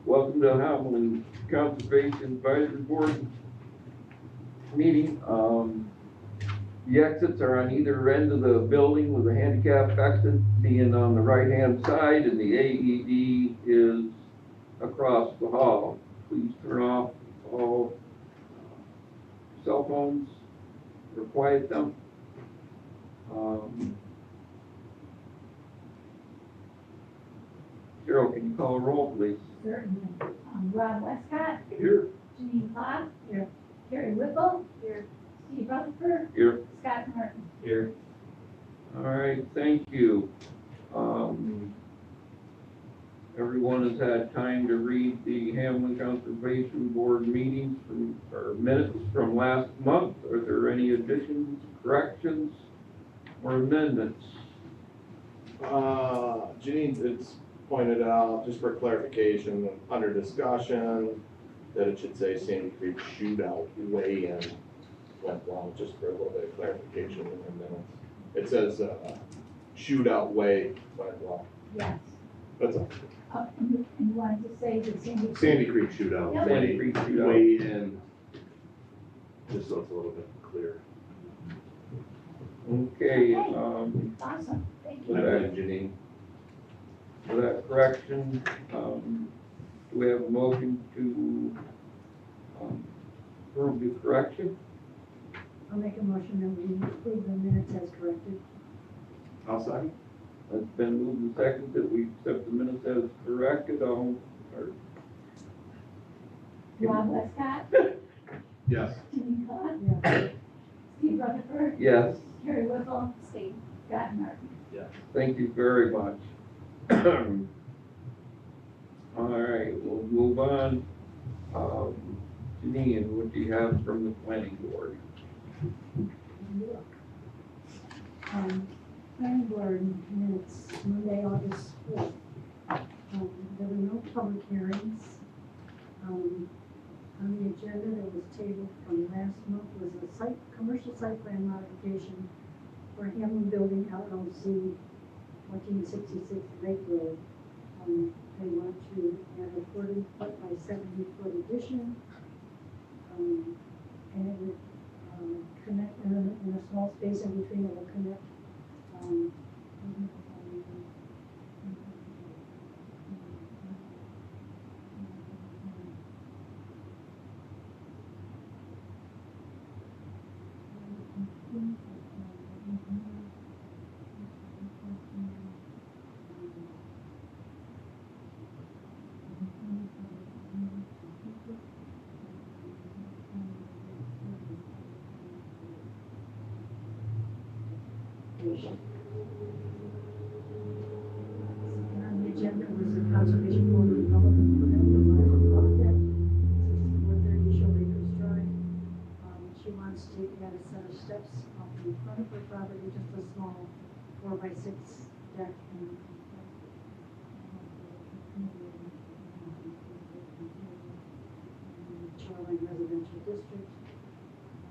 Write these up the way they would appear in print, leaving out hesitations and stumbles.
Welcome to Hamlin Conservation Advisory Board meeting. The exits are on either end of the building, with the handicap exit being on the right-hand side, and the AED is across the hall. Please turn off all cell phones or quiet them. Cheryl, can you call a roll, please? Certainly. Rob Westcott. Here. Janine Clark. Here. Carrie Whipple. Here. Steve Rutherford. Here. Scott Martin. Here. All right, thank you. Everyone has had time to read the Hamlin Conservation Board meetings or minutes from last month. Are there any additions, corrections, or amendments? Janine, it's pointed out, just for clarification, under discussion, that it should say Sandy Creek Shootout weigh-in went wrong, just for a little bit of clarification in the minutes. It says Shootout Way went wrong. Yes. That's all. And you wanted to say that Sandy. Sandy Creek Shootout. Yep. Sandy Creek Shootout. Weigh-in, just so it's a little bit clear. Okay, Awesome. Thank I you. blame Janine. for that correction, do we have a motion to approve the correction? I'll make a motion that we approve the minutes as corrected. I'll second. It's been moved and seconded that we accept the minutes as corrected. Rob Westcott. Yes. Janine Clark. Yeah. Steve Rutherford. Yes, Carrie Whipple. Steve. Scott Martin. Yes. thank you very much. All right, we'll move on. Janine, what do you have from the planning board? Planning board minutes, Monday, August 4th. There were no public hearings. On the agenda that was tabled from last month was a commercial site plan modification for Hamlin Building LLC, 1466 Lake Road. They want to add a 40-foot by 70-foot addition. And it would connect in a small space in between. It will connect on the agenda was a conservation board development permit for Martha Buckhead, 6430 Showacres Drive. She wants to add a set of steps off in front of her property, just a small 4x6 deck. Shoreline Residential District.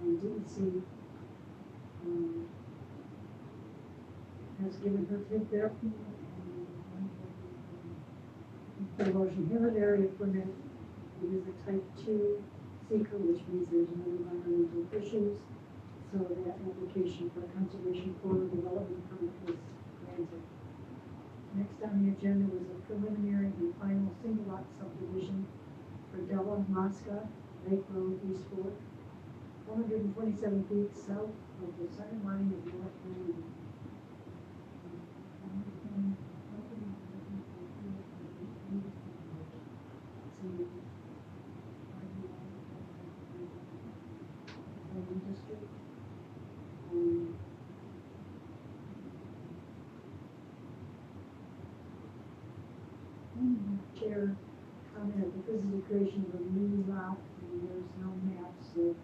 DEC has given her their erosion inhibited area permit. It is a type 2 seeker, which means there's no environmental issues. So that application for a conservation corridor development permit was granted. Next on the agenda was a preliminary and final single lot subdivision for Della Mosca, Lake Road, East Fork, 427 feet south of the center line of North Lane. District. Chair commented that this is a creation of a new lot and there's no map, so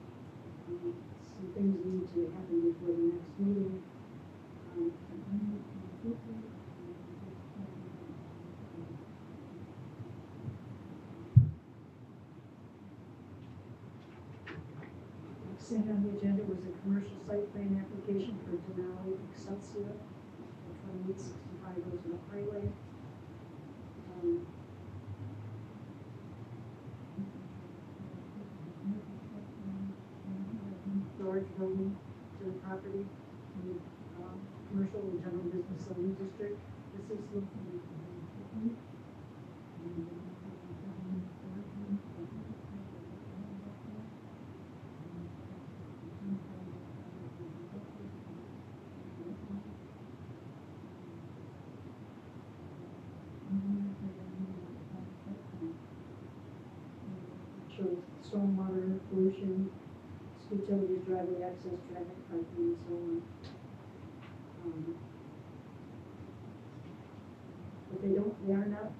some things need to happen before the next meeting. Next thing on the agenda was a commercial site plan application for Denali Excelsior at 2865 Roosevelt Highway. building to the property in the commercial and general business zoning district. This is located in shows stormwater pollution, utilities, driveway access, traffic, parking, and so on. But they are not.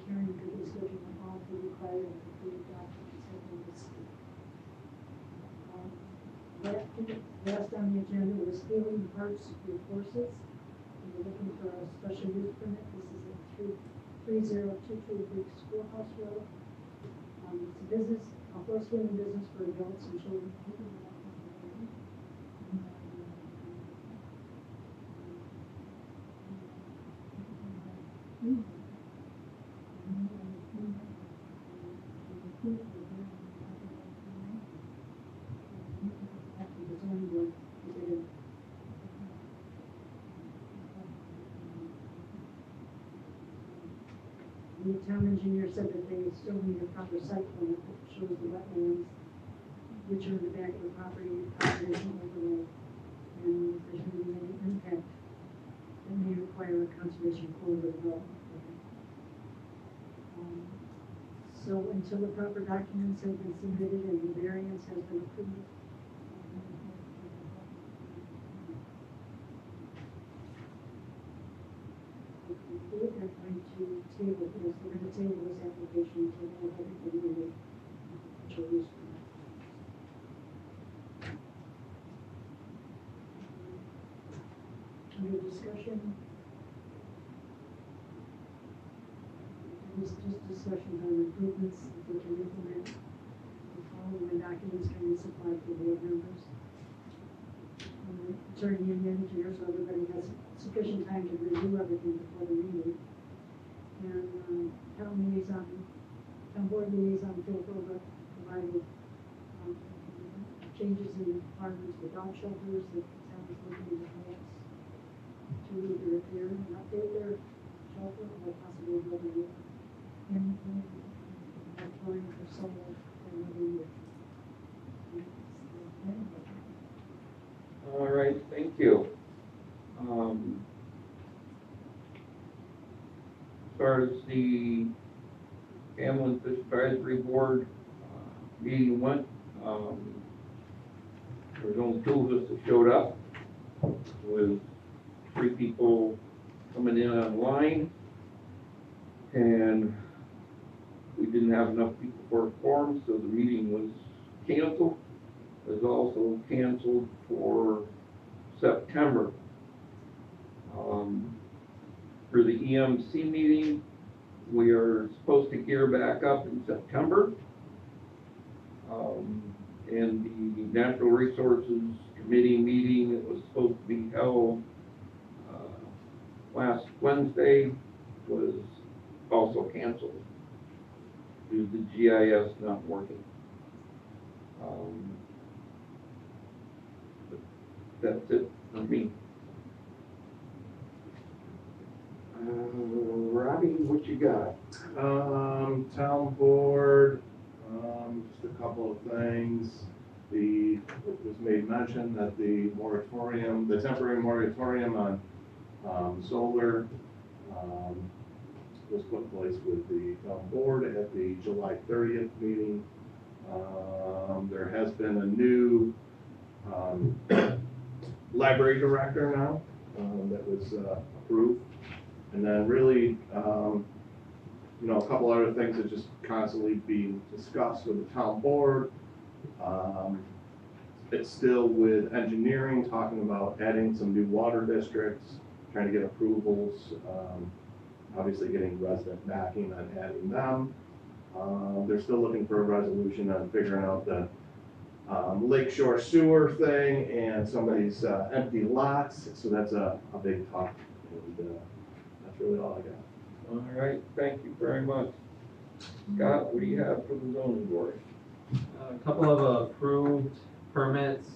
Carrying good schedule of all the required and completed documents have been listed. Last on the agenda was Healing Hearts with Horses. We're looking for a special use permit. This is a 3022 Big Schoolhouse Road. It's a business, a horse healing business for adults and children. The town engineer said that they still need a proper site plan that shows the wetlands, which are in the back of the property, conservation overlay, and if there's going to be any impact that may require a conservation corridor development. So until the proper documents have been submitted and the variance has been approved, they're going to table this, we're going to table this application until they have everything in the official use permit. Under discussion, this is just discussion on improvements that they can implement. The following documents can be supplied to board members. Attorney and engineer, so everybody has sufficient time to review everything before the meeting. And town board liaison, Phil Gilbert, provided changes in requirements for dog shelters that the town is looking into perhaps to either repair and update their shelter or possibly build a new one. And applying for solar for another year. All right, thank you. As far as the Hamlin Fish Advisory Board meeting went, there was only 2 of us that showed up, with 3 people coming in online, and we didn't have enough people for a quorum, so the meeting was canceled. It was also canceled for September. For the EMC meeting, we are supposed to gear back up in September. And the Natural Resources Committee meeting that was supposed to be held last Wednesday was also canceled due to the GIS not working. That's it for me. Robbie, what you got? Town board, just a couple of things. It was made mention that the moratorium, the temporary moratorium on solar, was put in place with the town board at the July 30th meeting. There has been a new library director now that was approved. And then really, a couple other things that just constantly being discussed with the town board. It's still with engineering, talking about adding some new water districts, trying to get approvals, obviously getting resident backing on adding them. They're still looking for a resolution on figuring out the lakeshore sewer thing and some of these empty lots, so that's a big talk, and that's really all I got. All right, thank you very much. Scott, what do you have for the zoning board? A couple of approved permits,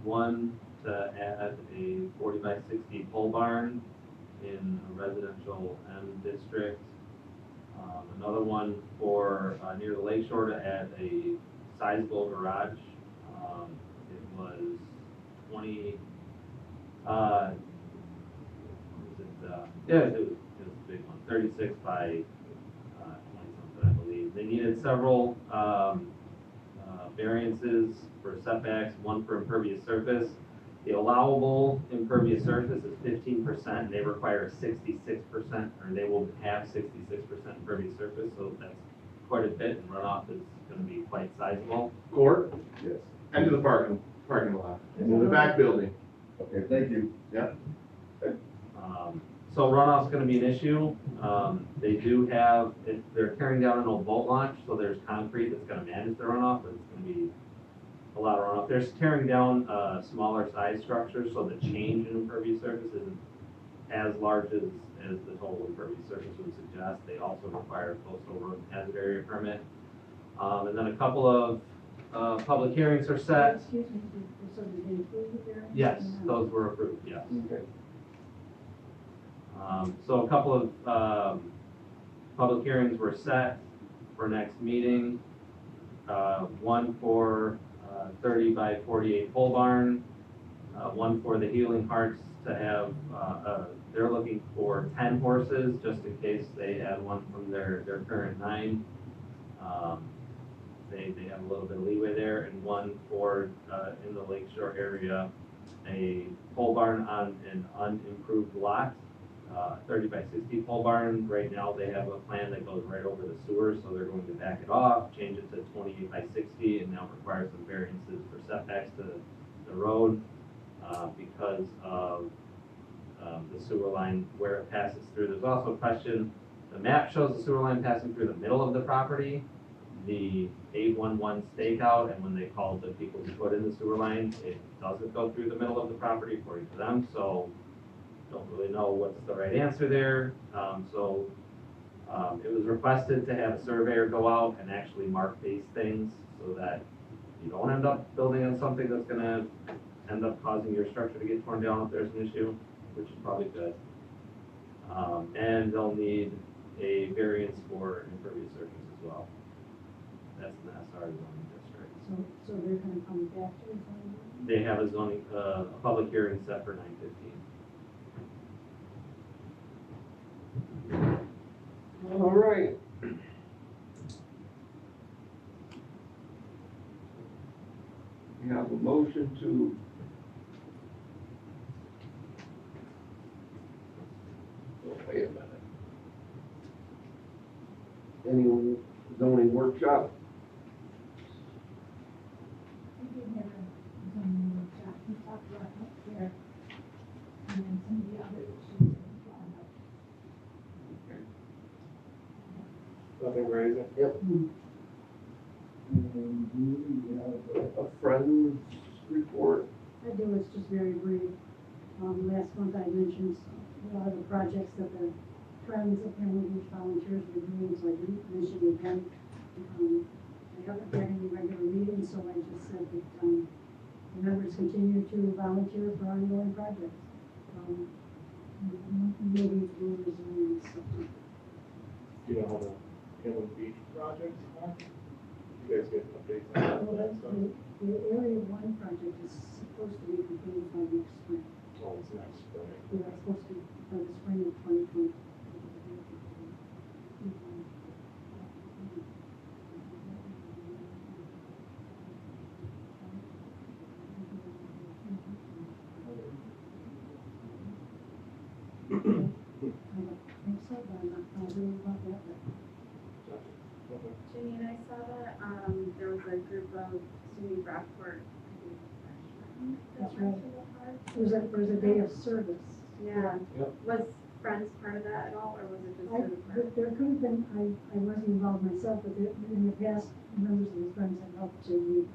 one to add a 40 by 60 pole barn in a residential M district. Another one for, near the lake shore to add a sizable garage. It was 20, what was it, yeah, it was a big one, 36 by 20 something, I believe. They needed several, variances for setbacks, one for impervious surface. The allowable impervious surface is 15%, they require 66%, or they will have 66% impervious surface, so that's quite a bit, and runoff is gonna be quite sizable. Court, Yes. end of the parking lot, into the back building. Okay, thank you. So runoff's gonna be an issue. They do have, they're tearing down an old boat launch, so there's concrete that's gonna manage the runoff, but it's gonna be a lot of runoff. They're tearing down, smaller size structures, so the change in impervious surface isn't as large as the total impervious surface would suggest. They also require a coastal road hazard area permit. And then a couple of, public hearings are set. Excuse me, so did they include the variance? Yes, those were approved, yes. Okay. So a couple of, public hearings were set for next meeting. One for, 30 by 48 pole barn, one for the Healing Hearts to have, they're looking for 10 horses, just in case they had one from their current 9. They have a little bit of leeway there, and one for, in the lakeshore area, a pole barn on an unimproved lot. 30 by 60 pole barn, right now they have a plan that goes right over the sewer, so they're going to back it off, change it to 28 by 60, and now require some variances for setbacks to the road, because of, the sewer line where it passes through. There's also a question, the map shows the sewer line passing through the middle of the property, the 811 stakeout, and when they called the people who put in the sewer line, it doesn't go through the middle of the property according to them, so don't really know what's the right answer there. It was requested to have a surveyor go out and actually mark these things so that you don't end up building on something that's gonna end up causing your structure to get torn down if there's an issue, which is probably good. And they'll need a variance for impervious surface as well. That's in the SR zoning district. So they're gonna come back to us on that? They have a zoning, a public hearing set for 9:15. All right. We have a motion to wait a minute. Any zoning workshop? We did have a zoning workshop, we talked about healthcare, and then some of the other issues that we brought up. Nothing crazy? Yep. And we have a friend's report. I do, it's just very brief. Last month I mentioned a lot of the projects that the Friends of Hamlin Beach volunteers were doing, so I didn't mention it again. I haven't had any regular meetings, so I just said that, the members continue to volunteer for ongoing projects. Maybe we'll resume, so. Do you know how the Hamlin Beach projects are? You guys get updates on that? Well, the Area 1 project is supposed to be completed by next spring. Oh, it's next spring. We are supposed to be by the spring of 2020. I don't think so, but I'm not positive about that, but Okay. Janine, I saw that, there was a group of SUNY Brockport, I think, freshmen that That's went right. to the park. there's a day of service. Yeah. Yep. Was Friends part of that at all, or was it just I, for the park? there could have been, I wasn't involved myself, but there, in the past, members of the Friends have helped to meet.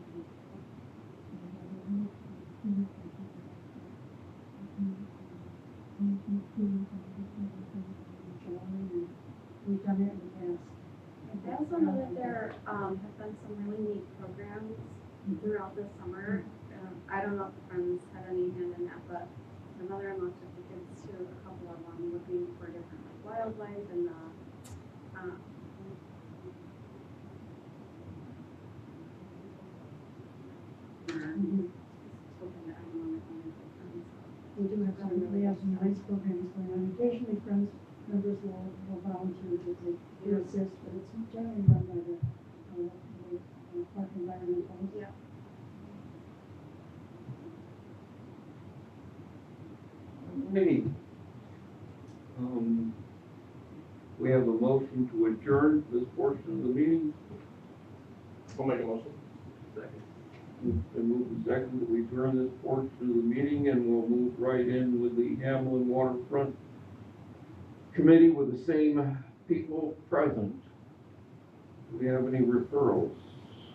We've done it in the past. I also know that there, have been some really neat programs throughout the summer. I don't know if the Friends had any hand in that, but my mother-in-law took the kids to a couple of them, looking for different like wildlife and, Mhm. hoping that I don't know if I'm Friends. We do have some nice programs going on. Occasionally, Friends members will volunteer to assist, but it's generally run by the park environmentalists. Yeah. Alrighty. We have a motion to adjourn this portion of the meeting. I'll make a motion. Second. It's been moved and seconded that we adjourn this portion of the meeting, and we'll move right in with the Hamlin Waterfront Committee with the same people present. Do we have any referrals?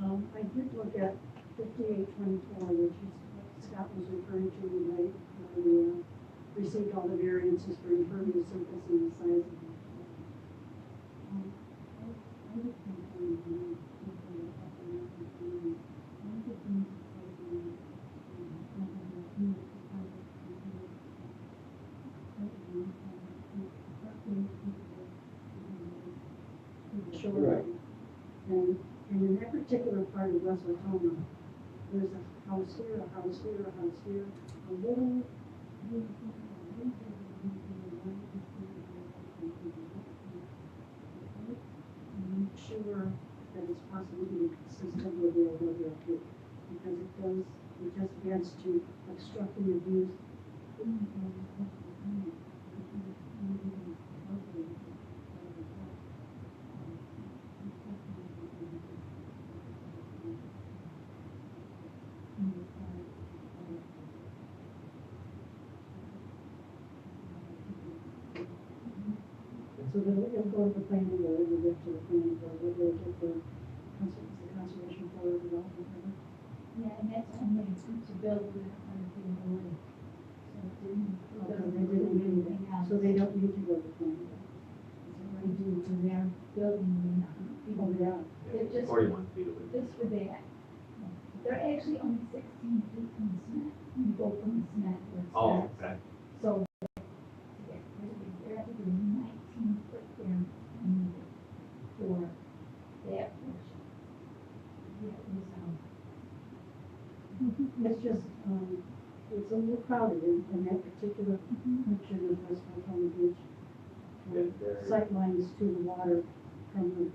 I did look at 5824, which is what Scott was referring to, right? We received all the variances for impervious surface and the size of it. Sure. Right. And in that particular part of West Watoma, there's a house here, a house here, a house here, a little. I'm not sure that it's possible to be consistent with the other up here, because it just adds to obstructing the views. So it'll go to the planning board, it'll get to the planning board, it'll get the conservation board, development. Yeah, and that's only to build with the board. So it didn't, it Okay, doesn't they didn't include need anything it, else. so they don't need to go to the planning board. They do for their building, Oh, yeah. They're just, 41 feet away. just for that. They're actually only 16 feet from the cement, when you go from the cement where it Oh, starts. okay. So, there had to be 19 foot there needed for that portion. Yeah, it was, It's just, it's a little crowded in that particular section of West Watoma Beach. Sight lines to the water from the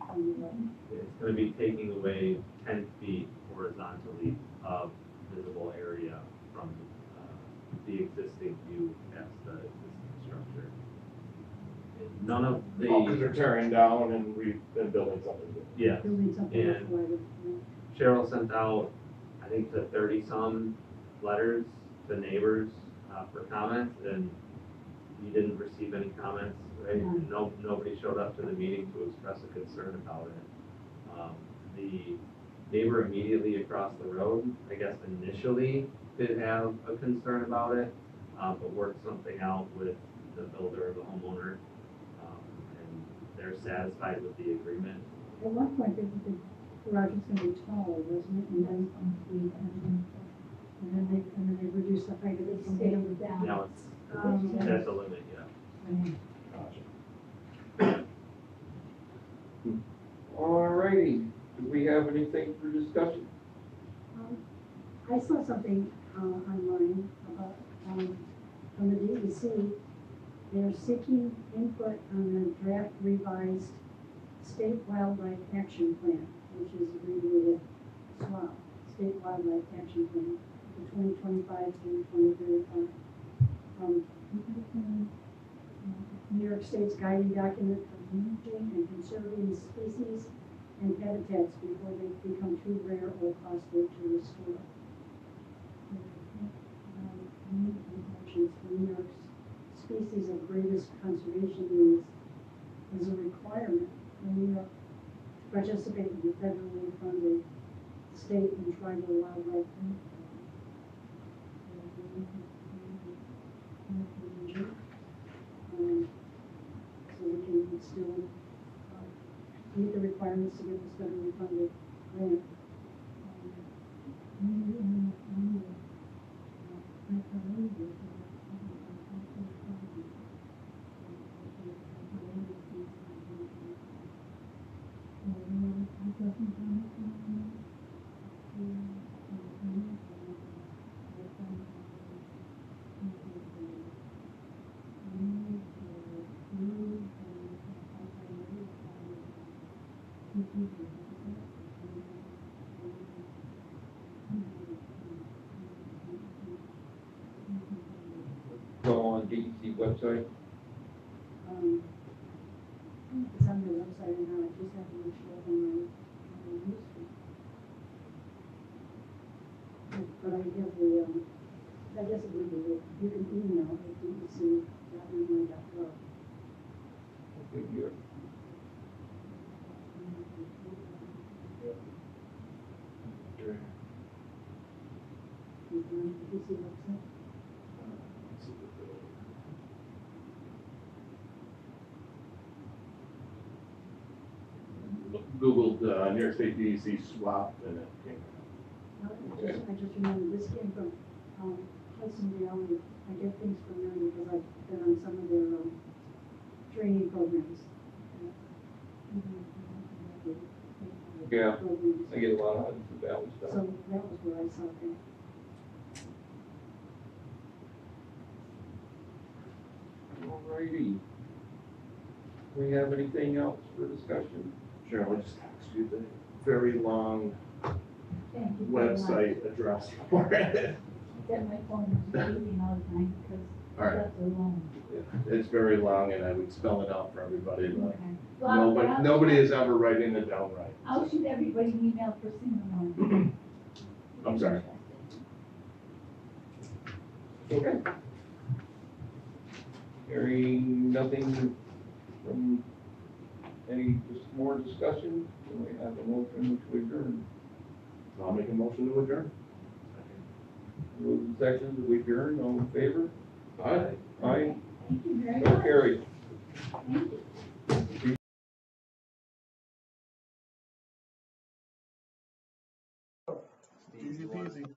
road. It's gonna be taking away 10 feet horizontally of visible area from, the existing view as the existing structure. None of Oh, because they're the, tearing down and we've been building something new. yes, Building something that's And- wider. Cheryl sent out, I think, to 30-some letters to neighbors, for comments, and you didn't receive any comments, right? No. Nobody showed up to the meeting to express a concern about it. The neighbor immediately across the road, I guess initially did have a concern about it, but worked something out with the builder or the homeowner. And they're satisfied with the agreement. At one point, the garage was gonna be taller, wasn't it? And then they reduced the height of they it from scaled here. it down. Now it's, that's the limit, yeah. Gotcha. Alrighty, do we have anything for discussion? I saw something, online about, from the DEC. They're seeking input on the draft revised State Wildlife Action Plan, which is abbreviated SWAP, State Wildlife Action Plan, for 2025 through 2035. New York State's guiding document for managing and conserving species and habitats before they become too rare or costly to restore. Mentions New York's species of greatest conservation needs is a requirement for New York to participate in the federally funded state and tribal wildlife. So we can still meet the requirements requirements to get this federally funded grant. Go on DEC website. It's on their website and now I just have to make sure on my newsfeed. But I have the, I guess it would be, you can email at dec.illinois.gov. Good year. Is it on the DC website? Googled New York State DEC swap and it came. I just remember this came from, Hudson Reality. I get things from them because I've been on some of their, training programs. Yeah, Programs. I get a lot of Hudson Valley stuff. So that was where I saw that. Alrighty. We have anything else for discussion? Cheryl, I just texted you the very long Thank you very much. website address for it. It's at my phone, it's beeping all the time because All right. that's so long. It's very long and I would spell it out for everybody, but Okay. Well, nobody is ever writing it down right. I'll shoot everybody an email first thing in the morning. I'm sorry. Okay. Hearing nothing from any more discussion, do we have a motion to adjourn? I'll make a motion to adjourn. Move in second, we adjourn, all in favor? All right. Aye.